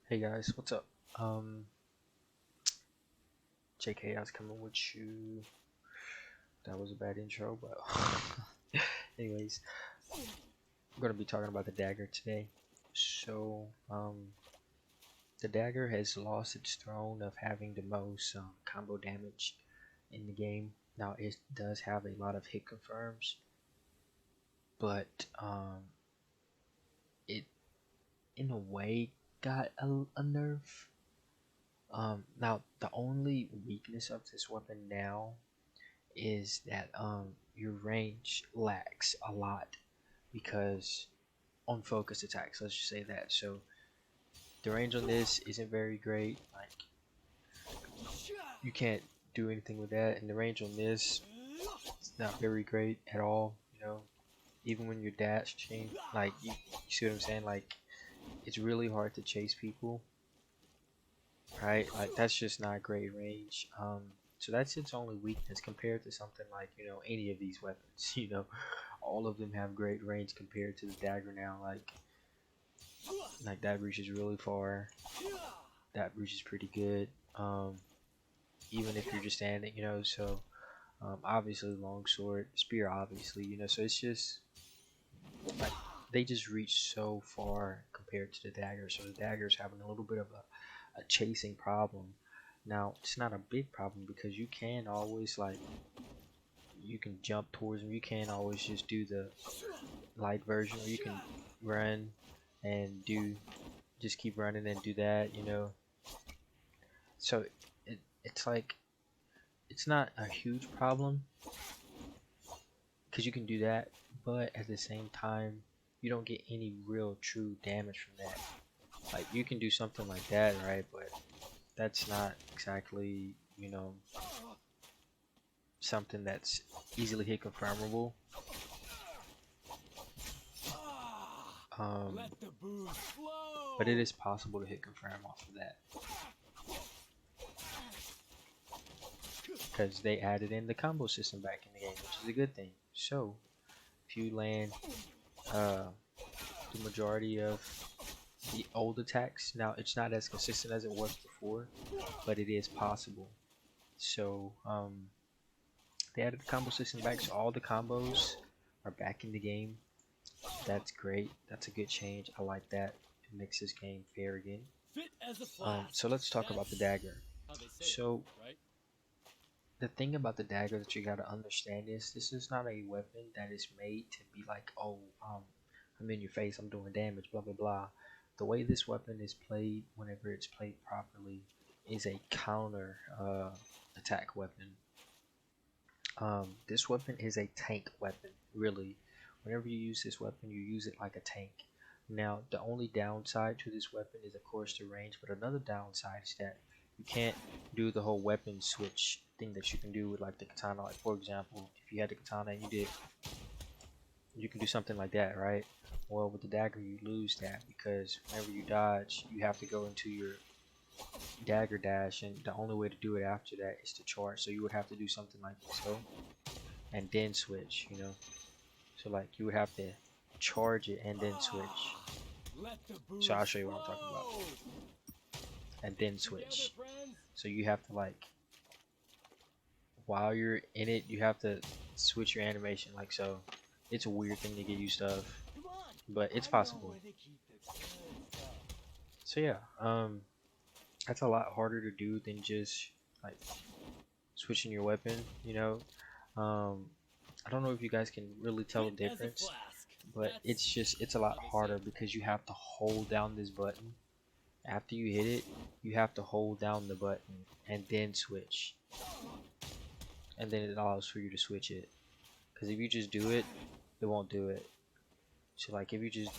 Hey guys, what's up? JK, I was coming with you. That was a bad intro, but anyways, I'm gonna be talking about the dagger today. So, the dagger has lost its throne of having the most combo damage in the game. Now it does have a lot of hit confirms, but it in a way got a nerf. Now the only weakness of this weapon now is that your range lacks a lot because on focus attacks, let's just say that. So the range on this isn't very great. Like you can't do anything with that, and the range on this is not very great at all. Even when you're dashing, like you see what I'm saying? Like it's really hard to chase people, right? Like that's just not great range. So that's its only weakness compared to something like any of these weapons. All of them have great range compared to the dagger now. Like that reaches really far. That reaches pretty good. Even if you're just standing, So obviously longsword, spear, obviously, So it's just like they just reach so far compared to the dagger. So the dagger's having a little bit of a chasing problem. Now it's not a big problem because you can always you can jump towards them. You can always just do the light version, or you can run and just keep running and do that. So it's like it's not a huge problem because you can do that, but at the same time you don't get any real true damage from that. Like you can do something like that, right? But that's not exactly something that's easily hit confirmable. Um, but it is possible to hit confirm off of that because they added in the combo system back in the game, which is a good thing. So if you land uh, the majority of the old attacks, now it's not as consistent as it was before, but it is possible. So they added the combo system back, so all the combos are back in the game. That's great. That's a good change. I like that. It makes this game fair again. So let's talk about the dagger. So the thing about the dagger that you gotta understand is this is not a weapon that is made to be like, oh, I'm in your face, I'm doing damage, blah blah blah. The way this weapon is played, whenever it's played properly, is a counter attack weapon. This weapon is a tank weapon, really. Whenever you use this weapon, you use it like a tank. Now, the only downside to this weapon is, of course, the range, but another downside is that you can't do the whole weapon switch thing that you can do with like the katana. Like, for example, if you had the katana and you can do something like that, right? Well, with the dagger, you lose that because whenever you dodge, you have to go into your dagger dash, and the only way to do it after that is to charge. So you would have to do something like so, and then switch. So like you would have to charge it and then switch. So I'll show you what I'm talking about. And then switch. So you have to like while you're in it, you have to switch your animation like so. It's a weird thing to get used to, but it's possible. So yeah, that's a lot harder to do than just like switching your weapon. I don't know if you guys can really tell the difference, but it's a lot harder because you have to hold down this button. After you hit it, you have to hold down the button and then switch, and then it allows for you to switch it. Because if you just do it, it won't do it. So like if you just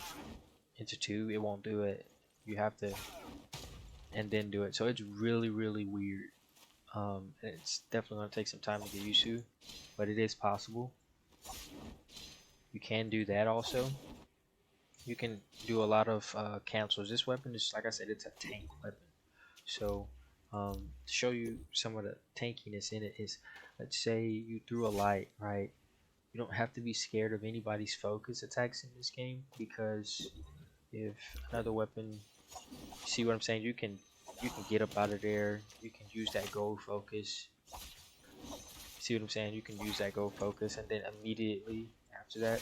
into two, it won't do it. You have to and then do it. So it's really weird. It's definitely gonna take some time to get used to, but it is possible. You can do that also. You can do a lot of cancels. This weapon is, like I said, it's a tank weapon. So to show you some of the tankiness in it is, let's say you threw a light, right? You don't have to be scared of anybody's focus attacks in this game because if another weapon see what I'm saying? You can get up out of there. You can use that gold focus. See what I'm saying? You can use that gold focus, and then immediately after that,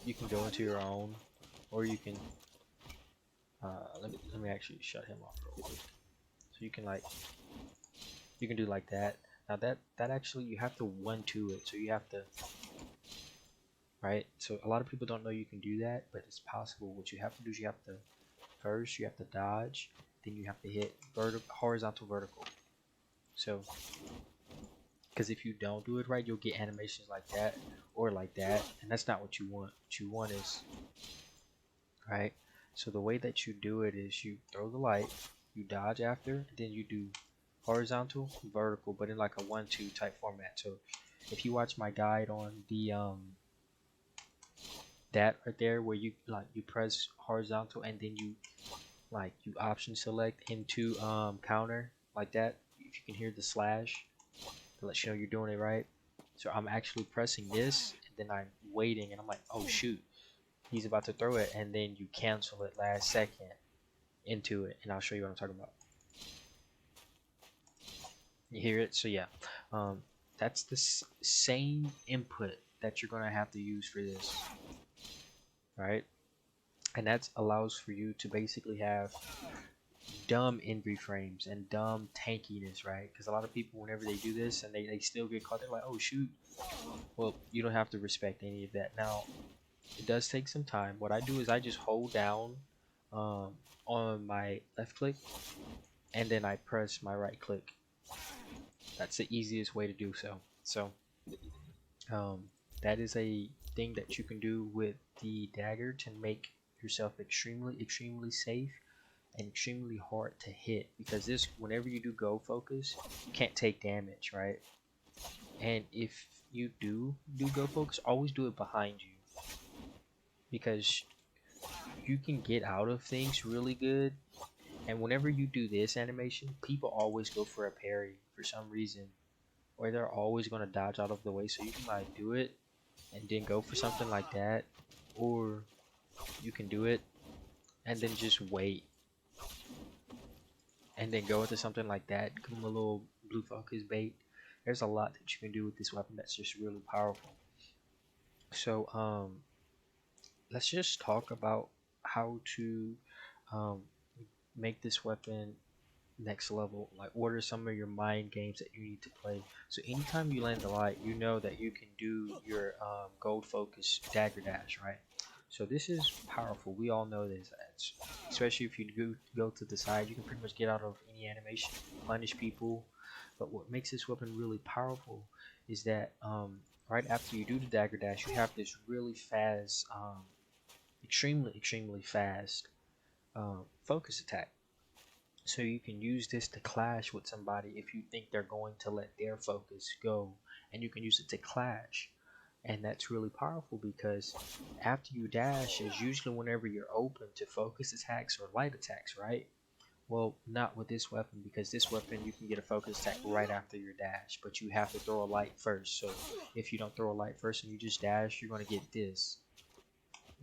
you can go into your own, or you can let me actually shut him off real quick. So you can do like that. Now that actually you have to 1-2 it, so you have to, right? So a lot of people don't know you can do that, but it's possible. What you have to do is you have to first you have to dodge, then you have to hit horizontal, vertical. So because if you don't do it right, you'll get animations like that or like that, and that's not what you want. What you want is, right? So the way that you do it is you throw the light, you dodge after, and then you do horizontal, vertical, but in like a 1-2 type format. So if you watch my guide on the that right there where you you press horizontal and then you option select into counter like that, if you can hear the slash to let you know you're doing it right. So I'm actually pressing this and then I'm waiting and I'm like, oh shoot, he's about to throw it, and then you cancel it last second into it, and I'll show you what I'm talking about. You hear it? So yeah, that's the same input that you're gonna have to use for this, right? And that allows for you to basically have dumb envy frames and dumb tankiness, right? Because a lot of people, whenever they do this and they still get caught, they're like, oh shoot. Well, you don't have to respect any of that. Now, it does take some time. What I do is I just hold down on my left click and then I press my right click. That's the easiest way to do so. So that is a thing that you can do with the dagger to make yourself extremely safe and extremely hard to hit, because this, whenever you do go focus, you can't take damage, right? And if you do go focus, always do it behind you, because you can get out of things really good. And whenever you do this animation, people always go for a parry for some reason, or they're always going to dodge out of the way. So you can like do it and then go for something like that, or you can do it and then just wait and then go into something like that, give them a little blue focus bait. There's a lot that you can do with this weapon that's just really powerful. So let's just talk about how to um, make this weapon next level. Like, what are some of your mind games that you need to play? So anytime you land the light, you know that you can do your gold focus dagger dash, right? So this is powerful. We all know this. Especially if you go to the side, you can pretty much get out of any animation, punish people. But what makes this weapon really powerful is that right after you do the dagger dash, you have this really fast, extremely fast focus attack. So you can use this to clash with somebody if you think they're going to let their focus go, and you can use it to clash. And that's really powerful because after you dash is usually whenever you're open to focus attacks or light attacks, right? Well, not with this weapon, because this weapon you can get a focus attack right after your dash, but you have to throw a light first. So if you don't throw a light first and you just dash, you're going to get this,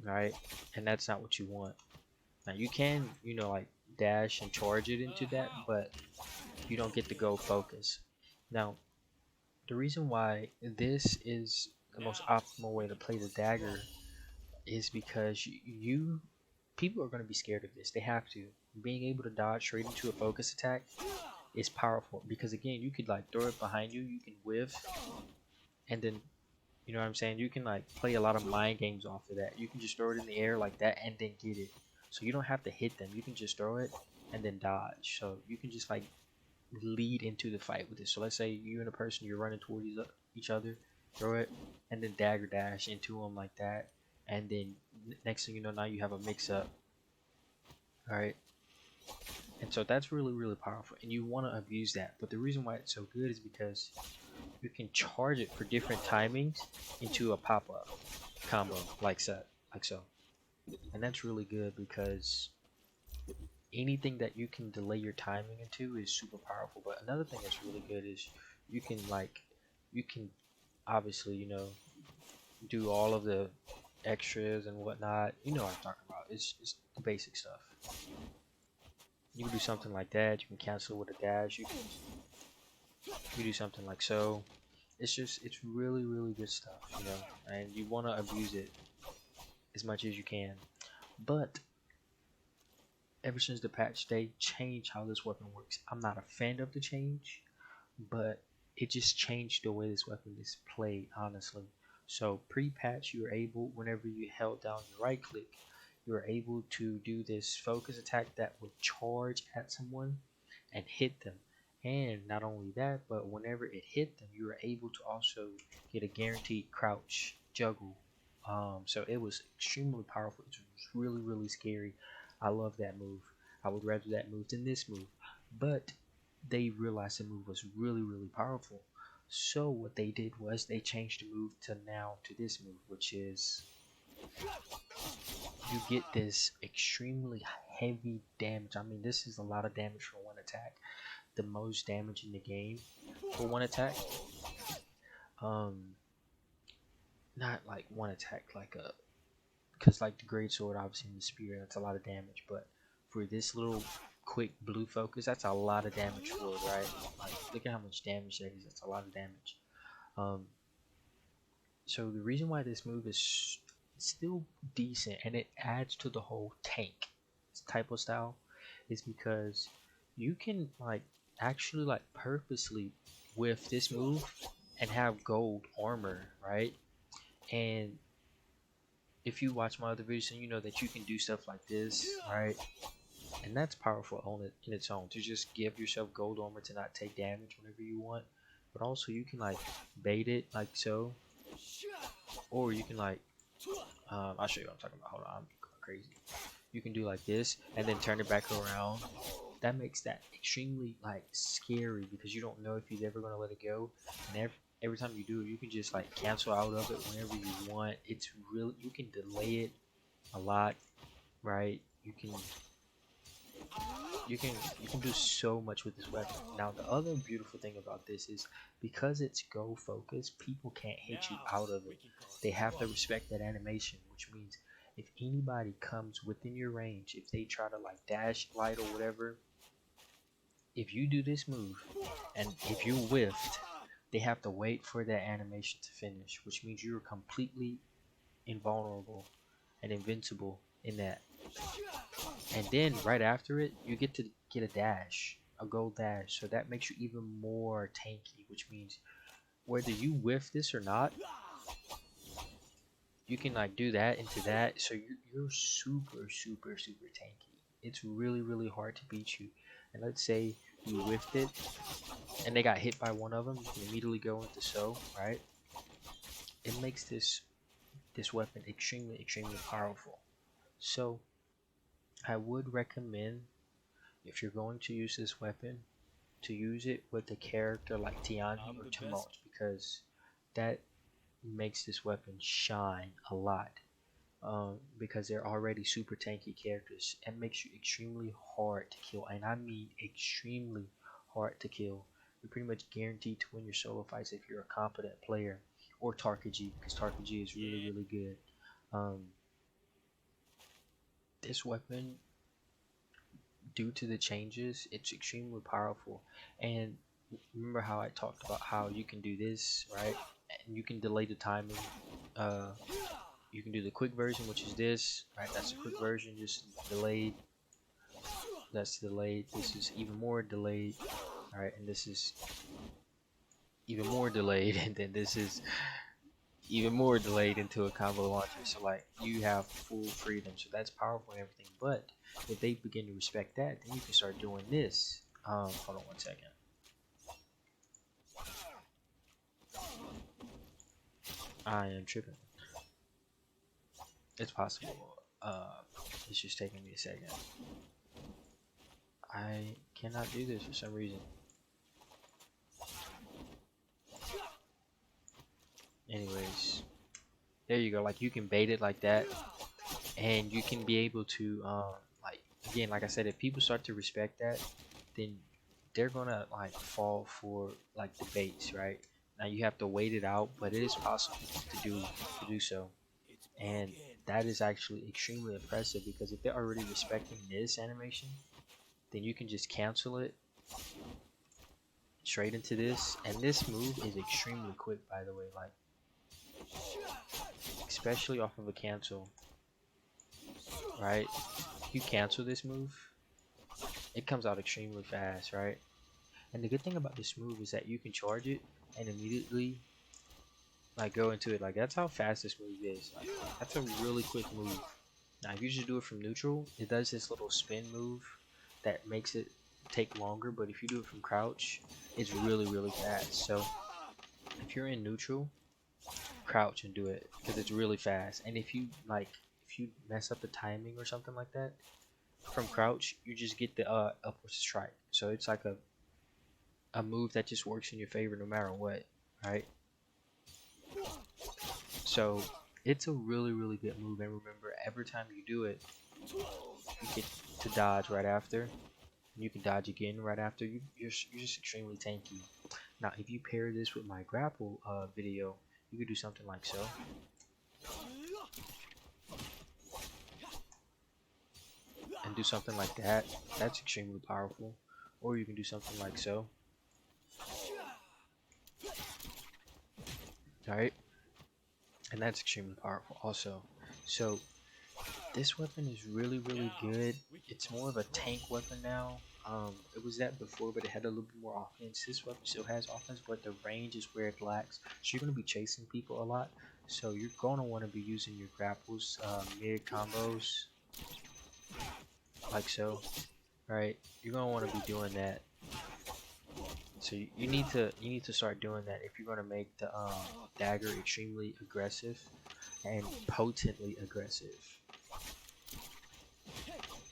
right? And that's not what you want. Now you can, like dash and charge it into that, but you don't get to go focus. Now, the reason why this is the most optimal way to play the dagger is because people are going to be scared of this. They have to. Being able to dodge straight into a focus attack is powerful, because again, you could like throw it behind you, you can whiff, and then you know what I'm saying, you can like play a lot of mind games off of that. You can just throw it in the air like that and then get it. So you don't have to hit them. You can just throw it and then dodge. So you can just like lead into the fight with it. So let's say you and a person, you're running towards each other, throw it and then dagger dash into them like that, and then next thing you know, now you have a mix up. All right. And so that's really powerful, and you want to abuse that. But the reason why it's so good is because you can charge it for different timings into a pop-up combo like so. And that's really good because anything that you can delay your timing into is super powerful. But another thing that's really good is you can obviously do all of the extras and whatnot. You know what I'm talking about. It's the basic stuff. You can do something like that. You can cancel with a dash. You do something like so. It's really really good stuff, you know, and you want to abuse it as much as you can. But ever since the patch, they changed how this weapon works. I'm not a fan of the change, but it just changed the way this weapon is played, honestly. So pre-patch, you were able, whenever you held down your right click, you were able to do this focus attack that would charge at someone and hit them. And not only that, but whenever it hit them, you were able to also get a guaranteed crouch juggle. So it was extremely powerful. It was really, really scary. I love that move. I would rather that move than this move. But they realized the move was really, really powerful. So what they did was they changed the move to now to this move, which is you get this extremely heavy damage. I mean, this is a lot of damage for one attack. The most damage in the game for one attack. Not like one attack, like a, because like the great sword, obviously in the spear, that's a lot of damage. But for this little quick blue focus, that's a lot of damage for it, right? Like, look at how much damage that is. That's a lot of damage. Um, so the reason why this move is still decent and it adds to the whole tank type of style is because you can like actually like purposely with this move and have gold armor, right? And if you watch my other videos, then you know that you can do stuff like this, right? And that's powerful on it in its own, to just give yourself gold armor to not take damage whenever you want. But also you can like bait it like so, or you can like I'll show you what I'm talking about. Hold on, I'm going crazy. You can do like this and then turn it back around. That makes that extremely like scary because you don't know if you're ever gonna let it go. And every time you do, you can just like cancel out of it whenever you want. It's really, you can delay it a lot, right? You can do so much with this weapon. Now the other beautiful thing about this is because it's go focus, people can't hit you out of it. They have to respect that animation, which means if anybody comes within your range, if they try to like dash, light, or whatever, if you do this move and if you whiffed, they have to wait for that animation to finish, which means you're completely invulnerable and invincible in that. And then right after it, you get to get a dash, a gold dash. So that makes you even more tanky, which means whether you whiff this or not, you can like do that into that. So you're super, super, super tanky. It's really, really hard to beat you. And let's say you whiffed it and they got hit by one of them, you can immediately go into so, right? It makes this weapon extremely, extremely powerful. So I would recommend, if you're going to use this weapon, to use it with a character like Tianji or Tumult, because that makes this weapon shine a lot. Because they're already super tanky characters. It makes you extremely hard to kill, and I mean extremely hard to kill. You're pretty much guaranteed to win your solo fights if you're a competent player, or Tarkaji, because Tarkaji is really, really good. This weapon, due to the changes, it's extremely powerful. And remember how I talked about how you can do this, right? And you can delay the timing. You can do the quick version, which is this, right? That's the quick version, just delayed. That's delayed. This is even more delayed, right? And this is even more delayed, and then this is even more delayed into a combo launcher. So like you have full freedom. So that's powerful and everything. But if they begin to respect that, then you can start doing this. Hold on one second. I am tripping. It's possible. It's just taking me a second. I cannot do this for some reason. Anyways, there you go. Like you can bait it like that, and you can be able to like, again, like I said, if people start to respect that, then they're gonna like fall for like the baits, right? Now you have to wait it out, but it is possible to do so. And that is actually extremely impressive because if they're already respecting this animation, then you can just cancel it straight into this. And this move is extremely quick, by the way, like especially off of a cancel, right? If you cancel this move, it comes out extremely fast, right? And the good thing about this move is that you can charge it and immediately like go into it. Like that's how fast this move is. Like that's a really quick move. Now if you just do it from neutral, it does this little spin move that makes it take longer, but if you do it from crouch, it's really fast. So if you're in neutral, crouch and do it because it's really fast. And if you mess up the timing or something like that, from crouch you just get the upward strike. So it's like a move that just works in your favor no matter what, right? So it's a really good move, and remember every time you do it, you get to dodge right after. And you can dodge again right after. You're just extremely tanky. Now, if you pair this with my grapple video, you could do something like so. And do something like that. That's extremely powerful. Or you can do something like so. Alright? And that's extremely powerful also. So, this weapon is really good. It's more of a tank weapon now. It was that before, but it had a little bit more offense. This weapon still has offense, but the range is where it lacks. So you're going to be chasing people a lot. So you're going to want to be using your grapples, mid combos, like so. Right? You're going to want to be doing that. So you need to start doing that if you're going to make the dagger extremely aggressive and potently aggressive.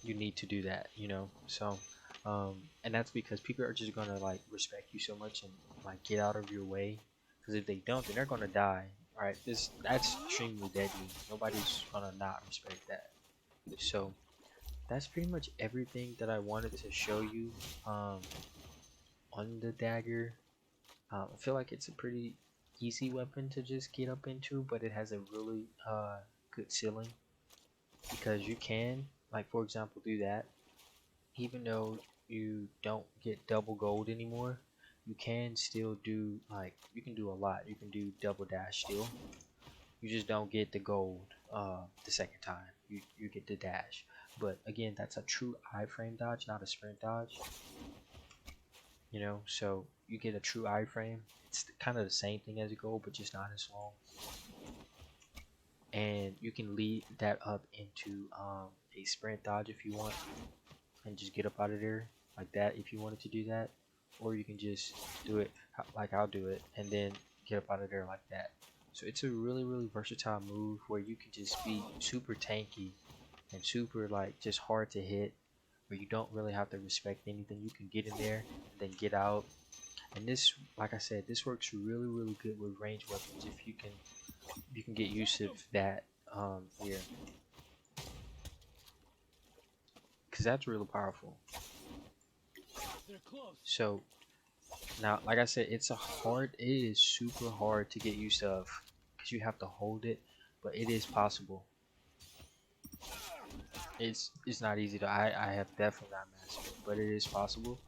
You need to do that, you know. So and that's because people are just gonna like respect you so much and like get out of your way, because if they don't, then they're gonna die. Right? That's extremely deadly. Nobody's gonna not respect that. So that's pretty much everything that I wanted to show you on the dagger. I feel like it's a pretty easy weapon to just get up into, but it has a really good ceiling because you can, like for example, do that. Even though you don't get double gold anymore, you can still do, like, you can do a lot. You can do double dash still. You just don't get the gold the second time. You get the dash. But again, that's a true iframe dodge, not a sprint dodge. You know, so you get a true iframe. It's kind of the same thing as a gold, but just not as long. And you can lead that up into a sprint dodge if you want, and just get up out of there like that if you wanted to do that, or you can just do it like I'll do it and then get up out of there like that. So it's a really versatile move where you can just be super tanky and super like just hard to hit, where you don't really have to respect anything. You can get in there and then get out. And this, like I said, this works really good with ranged weapons if you can get used to that here, because that's really powerful. So now, like I said, it is super hard to get used to because you have to hold it, but it is possible. It's not easy to, I have definitely not mastered it, but it is possible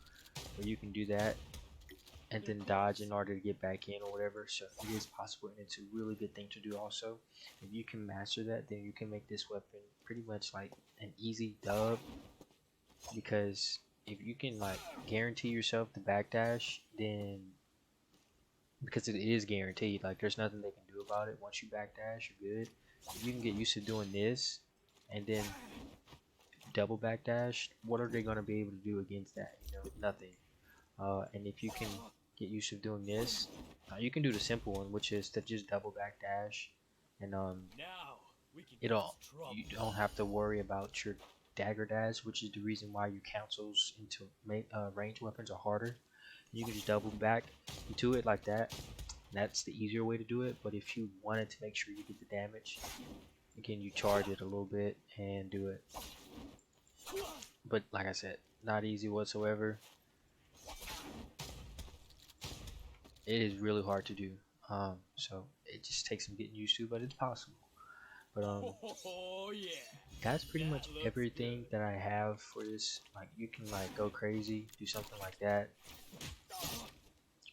where you can do that and then dodge in order to get back in or whatever. So it is possible, and it's a really good thing to do also. If you can master that, then you can make this weapon pretty much like an easy dub, because if you can like guarantee yourself the backdash, then because it is guaranteed, like there's nothing they can do about it. Once you backdash, you're good. If you can get used to doing this and then double backdash, what are they going to be able to do against that? You know, nothing. And if you can get used to doing this, you can do the simple one, which is to just double backdash, and you don't have to worry about your dagger dash, which is the reason why your cancels into range weapons are harder. You can just double back into it like that. That's the easier way to do it. But if you wanted to make sure you get the damage, again, you charge it a little bit and do it. But like I said, not easy whatsoever. It is really hard to do. So it just takes some getting used to, but it's possible. But Oh yeah. that's pretty That much looks everything good. that I have for this. Like you can like go crazy, do something like that,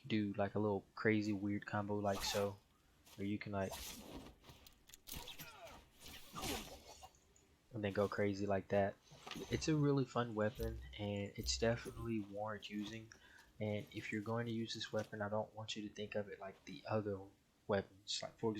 do like a little crazy weird combo like so, or you can like and then go crazy like that. It's a really fun weapon and it's definitely warrant using. And if you're going to use this weapon, I don't want you to think of it like the other weapons. Like for